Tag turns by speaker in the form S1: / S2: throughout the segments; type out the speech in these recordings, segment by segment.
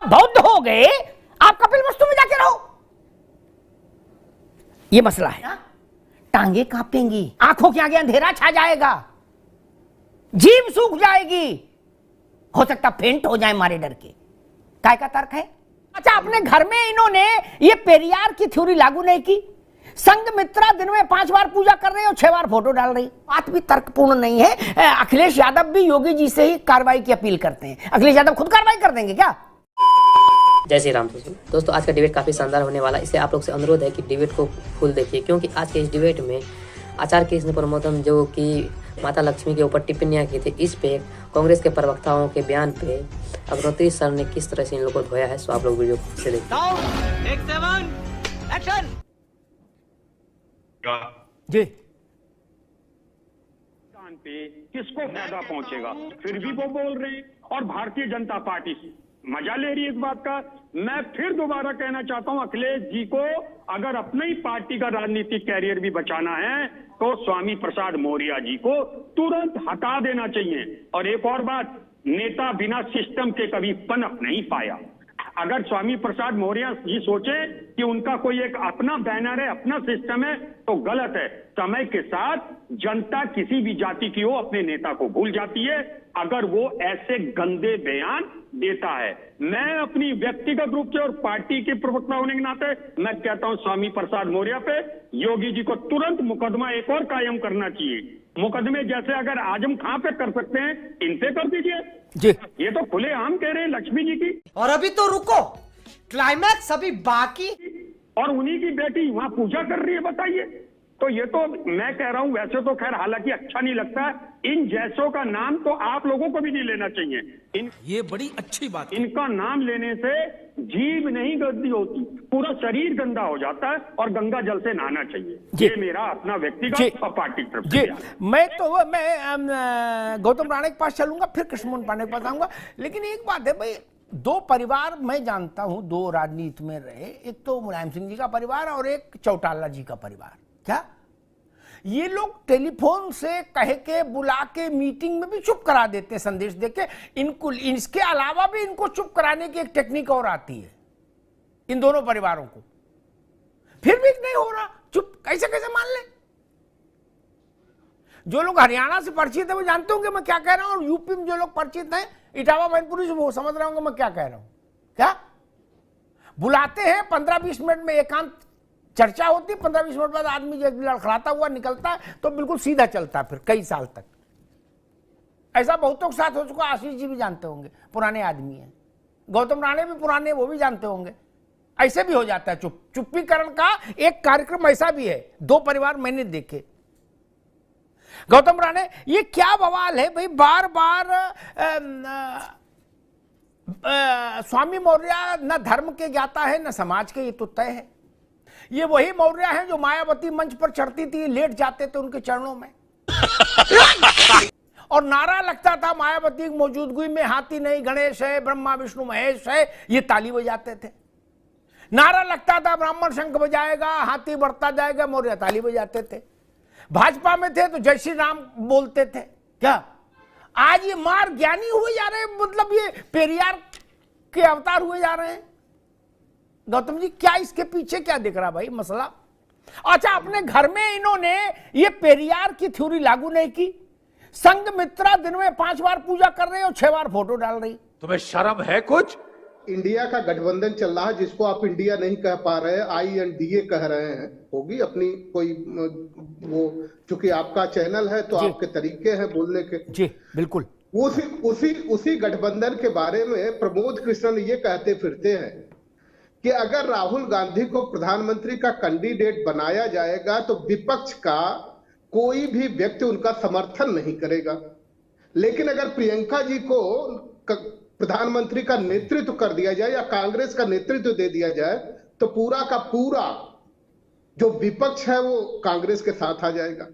S1: बौद्ध हो गए, आप कपिल वस्तु में जाके रहो। ये मसला है ना, टांगे कांपेंगी, आंखों के आगे अंधेरा छा जाएगा, जीभ सूख जाएगी, हो सकता फेंट हो जाए मारे डर के। काय का तर्क है? अच्छा, अपने घर में इन्होंने ये पेरियार की थ्योरी लागू नहीं की। संघमित्रा दिन में 5 बार पूजा कर रही है और 6 बार फोटो डाल रही, बात भी तर्कपूर्ण नहीं है। अखिलेश यादव भी योगी जी से ही कार्रवाई की अपील करते हैं। अखिलेश यादव खुद कार्रवाई कर देंगे क्या?
S2: जय श्री राम दोस्तों, आज का डिबेट काफी शानदार होने वाला है। इसलिए आप लोग से अनुरोध है कि डिबेट को फुल देखिए, क्योंकि आज के इस डिबेट में आचार्य कृष्ण प्रमोदम जो कि माता लक्ष्मी के ऊपर टिप्पणियां की थी, इस पे कांग्रेस के प्रवक्ताओं के बयान पे अग्निहोत्री सर ने किस तरह से इन लोगों को धोया है। सो आप लोग वीडियो से देखिए।
S1: जी
S3: पे किसको फायदा पहुंचेगा, फिर भी वो बोल रहे हैं। और भारतीय जनता पार्टी मजा ले रही है इस बात का। मैं फिर दोबारा कहना चाहता हूं, अखिलेश जी को अगर अपनी ही पार्टी का राजनीतिक कैरियर भी बचाना है तो स्वामी प्रसाद मौर्य जी को तुरंत हटा देना चाहिए। और एक और बात, नेता बिना सिस्टम के कभी पनप नहीं पाया। अगर स्वामी प्रसाद मौर्य जी सोचे कि उनका कोई एक अपना बैनर है, अपना सिस्टम है, तो गलत है। समय के साथ जनता किसी भी जाति की हो अपने नेता को भूल जाती है अगर वो ऐसे गंदे बयान देता है। मैं अपनी व्यक्तिगत रूप से और पार्टी के प्रवक्ता होने के नाते मैं कहता हूं, स्वामी प्रसाद मौर्य पे योगी जी को तुरंत मुकदमा एक और कायम करना चाहिए। मुकदमे जैसे अगर आजम खां पे कर सकते हैं, इन पे कर दीजिए
S1: जी।
S3: ये तो खुलेआम कह रहे हैं लक्ष्मी जी की।
S4: और अभी तो रुको, क्लाइमैक्स अभी बाकी।
S3: और उन्हीं की बेटी वहां पूजा कर रही है, बताइए। तो ये तो मैं कह रहा हूं, वैसे तो खैर हालांकि अच्छा नहीं लगता, इन जैसों का नाम तो आप लोगों को भी नहीं लेना चाहिए।
S4: ये बड़ी अच्छी बात है।
S3: इनका नाम लेने से जीभ नहीं गंदी होती, पूरा शरीर गंदा हो जाता है और गंगा जल से नहाना चाहिए। ये मेरा अपना व्यक्तिगत और पार्टी की तरफ से।
S1: मैं गौतम राणे के पास चलूंगा, फिर कृष्णमोहन पांडे के पास आऊंगा। लेकिन एक बात है भाई, 2 परिवार मैं जानता हूं, 2 राजनीति में रहे, एक तो मुलायम सिंह जी का परिवार और एक चौटाला जी का परिवार। क्या ये लोग टेलीफोन से कह के बुला के मीटिंग में भी चुप करा देते हैं, संदेश देके। इनको इसके अलावा भी इनको चुप कराने की एक टेक्निक और आती है इन दोनों परिवारों को, फिर भी नहीं हो रहा चुप। कैसे कैसे मान ले? जो लोग हरियाणा से परिचित है वो जानते होंगे मैं क्या कह रहा हूं, और यूपी में जो लोग परिचित हैं, इटावा मैनपुरी से, वो समझ रहे होंगे मैं क्या कह रहा हूं। क्या बुलाते हैं, 15-20 मिनट में एकांत चर्चा होती, 15-20 मिनट बाद आदमी जब लड़खड़ाता हुआ निकलता है तो बिल्कुल सीधा चलता है फिर कई साल तक। ऐसा बहुतों के साथ हो चुका। आशीष जी भी जानते होंगे, पुराने आदमी हैं। गौतम राणे भी पुराने, वो भी जानते होंगे। ऐसे भी हो जाता है चुप्पीकरण का एक कार्यक्रम ऐसा भी है। 2 परिवार मैंने देखे। गौतम राणे, ये क्या बवाल है भाई, बार बार स्वामी मौर्य न धर्म के ज्ञाता है न समाज के, ये तो तय है। ये वही मौर्य हैं जो मायावती मंच पर चढ़ती थी, लेट जाते थे उनके चरणों में और नारा लगता था मायावती की मौजूदगी में, हाथी नहीं गणेश है, ब्रह्मा विष्णु महेश है, ये ताली बजाते थे। नारा लगता था ब्राह्मण शंख बजाएगा, हाथी बढ़ता जाएगा, मौर्य ताली बजाते थे। भाजपा में थे तो जय श्री राम बोलते थे। क्या आज ये मार ज्ञानी हुए जा रहे हैं, मतलब ये पेरियार के अवतार हुए जा रहे हैं। गौतम जी, क्या इसके पीछे क्या दिख रहा भाई मसला? अच्छा, अपने घर में इन्होंने ये पेरियार की थ्योरी लागू नहीं की। संघमित्रा दिन में 5 बार पूजा कर रही है और 6 बार फोटो डाल रही।
S5: तुम्हें शर्म है कुछ?
S6: इंडिया का गठबंधन चल रहा है, जिसको आप इंडिया नहीं कह पा रहे, INDA कह रहे हैं। होगी अपनी कोई वो, चूंकि आपका चैनल है तो आपके तरीके हैं बोलने के। जी
S1: बिल्कुल।
S6: उसी गठबंधन के बारे में प्रमोद कृष्णन ये कहते फिरते हैं कि अगर राहुल गांधी को प्रधानमंत्री का कैंडिडेट बनाया जाएगा तो विपक्ष का कोई भी व्यक्ति उनका समर्थन नहीं करेगा, लेकिन अगर प्रियंका जी को प्रधानमंत्री का नेतृत्व कर दिया जाए या कांग्रेस का नेतृत्व दे दिया जाए तो पूरा का पूरा जो विपक्ष है वो कांग्रेस के साथ आ जाएगा।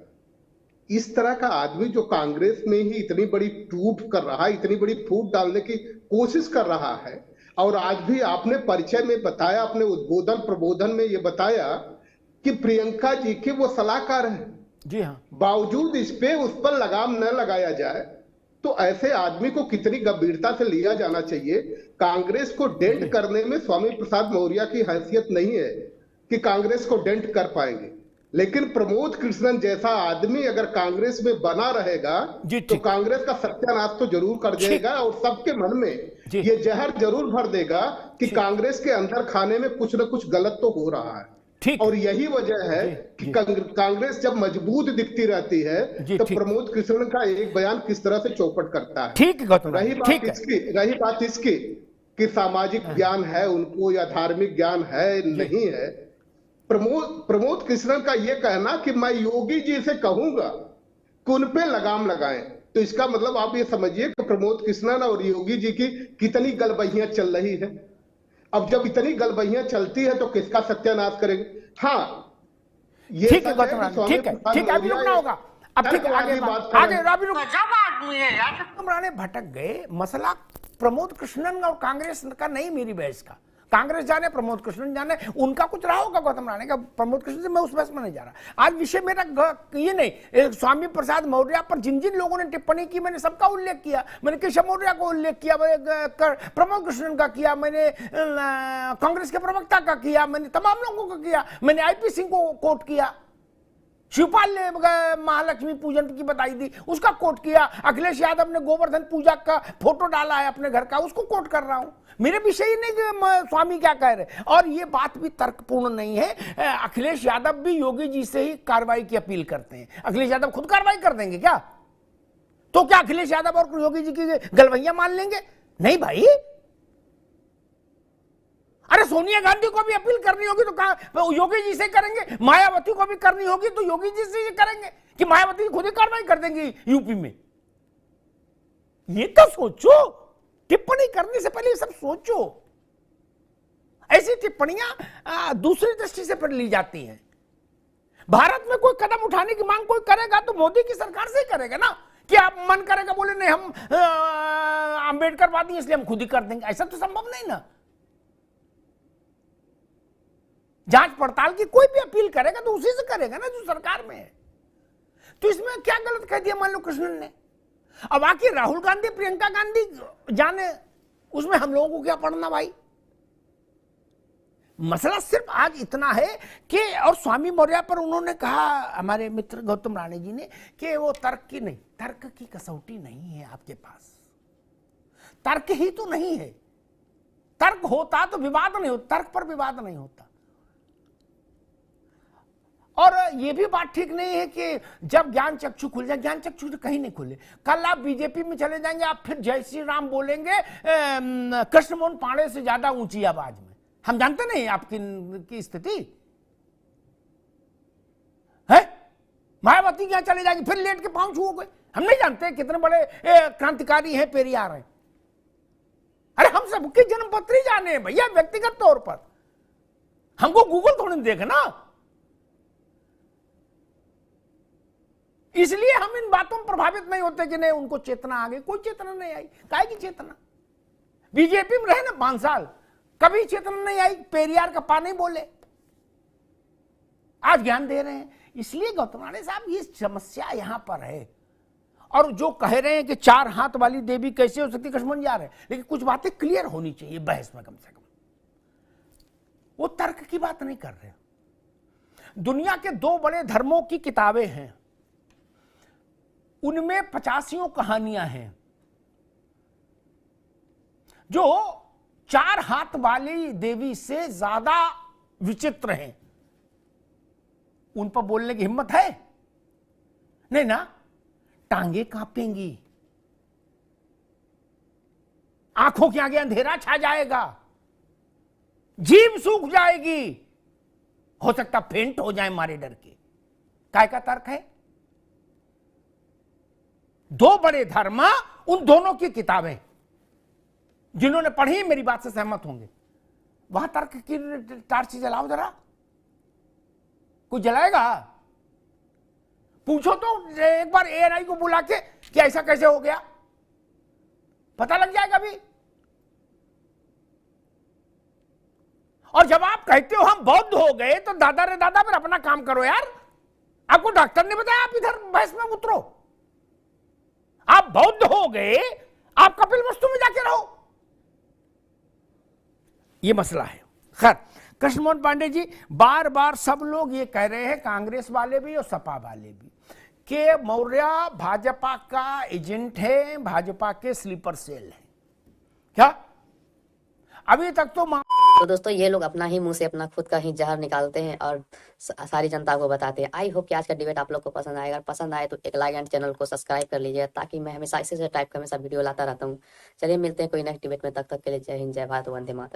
S6: इस तरह का आदमी जो कांग्रेस में ही इतनी बड़ी टूट कर रहा है, इतनी बड़ी फूट डालने की कोशिश कर रहा है, और आज भी आपने परिचय में बताया, अपने उद्बोधन प्रबोधन में ये बताया कि प्रियंका जी के वो सलाहकार हैं।
S1: जी हाँ।
S6: बावजूद इस पे उस पर लगाम न लगाया जाए तो ऐसे आदमी को कितनी गंभीरता से लिया जाना चाहिए। कांग्रेस को डेंट करने में स्वामी प्रसाद मौर्य की हैसियत नहीं है कि कांग्रेस को डेंट कर पाएंगे, लेकिन प्रमोद कृष्णन जैसा आदमी अगर कांग्रेस में बना रहेगा तो कांग्रेस का सत्यानाश तो जरूर कर देगा और सबके मन में ये जहर जरूर भर देगा कि कांग्रेस के अंदर खाने में कुछ न कुछ गलत तो हो रहा है। और यही वजह है कि कांग्रेस जब मजबूत दिखती रहती है तो प्रमोद कृष्णन का एक बयान किस तरह से चौपट करता है।
S1: ठीक है गौतम,
S6: रही बात इसकी कि सामाजिक ज्ञान है उनको या धार्मिक ज्ञान है नहीं है, प्रमोद कृष्णन का यह कहना कि मैं योगी जी से कहूंगा कि उन पे लगाम लगाएं, तो इसका मतलब आप ये समझिए कि प्रमोद कृष्णन और योगी जी की कितनी गलबहियां चल रही है। अब जब इतनी गलबहियां चलती है तो किसका सत्यानाश करेंगे। हाँ ये
S1: ठीक है गौतम, ठीक है, अभी रुकना होगा। अब ठीक है, आगे अभी गौतम राणे भटक गए। मसला प्रमोद कृष्णन और कांग्रेस का नहीं, मेरी बहस का। कांग्रेस जाने, प्रमोद कृष्णन जाने, उनका कुछ रहा होगा गौतम राणे का। प्रमोद कृष्णन से मैं उस बहस में नहीं जा रहा। आज विषय मेरा ये नहीं, स्वामी प्रसाद मौर्य पर जिन जिन लोगों ने टिप्पणी की मैंने सबका उल्लेख किया। मैंने केशव मौर्य को उल्लेख किया, प्रमोद कृष्णन का किया, मैंने कांग्रेस के प्रवक्ता का किया, मैंने तमाम लोगों का किया, मैंने आईपी सिंह को कोट किया, शिवपाल ने महालक्ष्मी पूजन की बधाई दी, उसका कोट किया, अखिलेश यादव ने गोवर्धन पूजा का फोटो डाला है अपने घर का, उसको कोट कर रहा हूं। मेरे विषय ही नहीं कि स्वामी क्या कह रहे, और ये बात भी तर्कपूर्ण नहीं है। अखिलेश यादव भी योगी जी से ही कार्रवाई की अपील करते हैं। अखिलेश यादव खुद कार्रवाई कर देंगे क्या? तो क्या अखिलेश यादव और योगी जी की गलवैयां मान लेंगे? नहीं भाई। अरे सोनिया गांधी को भी अपील करनी होगी तो योगी जी से करेंगे, मायावती को भी करनी होगी तो योगी जी से करेंगे कि मायावती खुद ही कार्रवाई कर देंगी यूपी में। ये तो सोचो, टिप्पणी करने से पहले सब सोचो। ऐसी टिप्पणियां दूसरी दृष्टि से पर ली जाती हैं। भारत में कोई कदम उठाने की मांग कोई करेगा तो मोदी की सरकार से ही करेगा ना, कि आप मन करेगा बोले नहीं हम अम्बेडकरवादी इसलिए हम खुद ही कर देंगे, ऐसा तो संभव नहीं ना। जांच पड़ताल की कोई भी अपील करेगा तो उसी से करेगा ना जो सरकार में है। तो इसमें क्या गलत कह दिया मान लो कृष्णन ने? अब आखिर राहुल गांधी प्रियंका गांधी जाने, उसमें हम लोगों को क्या पढ़ना भाई? मसला सिर्फ आज इतना है कि, और स्वामी मौर्य पर उन्होंने कहा हमारे मित्र गौतम राणे जी ने कि वो तर्क की नहीं, तर्क की कसौटी नहीं है आपके पास, तर्क ही तो नहीं है। तर्क होता तो विवाद नहीं होता, तर्क पर विवाद नहीं होता। और ये भी बात ठीक नहीं है कि जब ज्ञान चक्षु खुल जाए, ज्ञान चक्षु तो कहीं नहीं खुले। कल आप बीजेपी में चले जाएंगे, आप फिर जय श्री राम बोलेंगे कृष्ण मोहन पांडे से ज्यादा ऊंची आवाज में। हम जानते नहीं आपकी स्थिति है। मायावती क्या चले जाएंगे, फिर लेट के पांव छुओगे। हम नहीं जानते कितने बड़े क्रांतिकारी हैं, पेरियार हैं। अरे हम सबके जन्म पत्र ही जाने हैं भैया, व्यक्तिगत तौर पर। हमको गूगल थोड़ी देखना। इसलिए हम इन बातों में प्रभावित नहीं होते कि नहीं उनको चेतना आ गई। कोई चेतना नहीं आई। काहे की चेतना? बीजेपी में रहे ना 5 साल, कभी चेतना नहीं आई। पेरियार का पा नहीं बोले, आज ज्ञान दे रहे हैं। इसलिए गौतम राणे साहब ये समस्या यहां पर है। और जो कह रहे हैं कि 4 हाथ वाली देवी कैसे हो सकती, कृष्ण जा रहे हैं, लेकिन कुछ बातें क्लियर होनी चाहिए बहस में कम से कम। वो तर्क की बात नहीं कर रहे। दुनिया के 2 बड़े धर्मों की किताबें हैं, उनमें 85 कहानियां हैं जो 4 हाथ वाली देवी से ज्यादा विचित्र हैं। उन पर बोलने की हिम्मत है नहीं ना? टांगे कांपेंगी, आंखों के आगे अंधेरा छा जाएगा, जीभ सूख जाएगी, हो सकता फेंट हो जाए मारे डर के। काय का तर्क है? 2 बड़े धर्म, उन दोनों की किताबें जिन्होंने पढ़ी मेरी बात से सहमत होंगे। वहां तर्क की टार्च जलाओ जरा। कोई जलाएगा? पूछो तो एक बार एएनआई को बुला के कि ऐसा कैसे हो गया, पता लग जाएगा अभी। और जब आप कहते हो हम बौद्ध हो गए तो दादा रे दादा फिर अपना काम करो यार। आपको डॉक्टर ने बताया आप इधर बहस में उतरो? आप बौद्ध हो गए, आप कपिल वस्तु में जाके रहो। ये मसला है। खैर, कृष्णमोहन पांडे जी, बार बार सब लोग ये कह रहे हैं, कांग्रेस वाले भी और सपा वाले भी, कि मौर्य भाजपा का एजेंट है, भाजपा के स्लीपर सेल है। क्या अभी तक तो
S2: दोस्तों ये लोग अपना ही मुंह से अपना खुद का ही जहर निकालते हैं और सारी जनता को बताते हैं। आई होप कि आज का डिबेट आप लोग को पसंद आएगा। पसंद आए तो एक लाइक एंड चैनल को सब्सक्राइब कर लीजिए, ताकि मैं हमेशा इसी टाइप का हमेशा वीडियो लाता रहता हूँ। चलिए मिलते हैं कोई नेक्स्ट डिबेट में, तब तक के लिए जय हिंद, जय भारत, वंदे मातरम।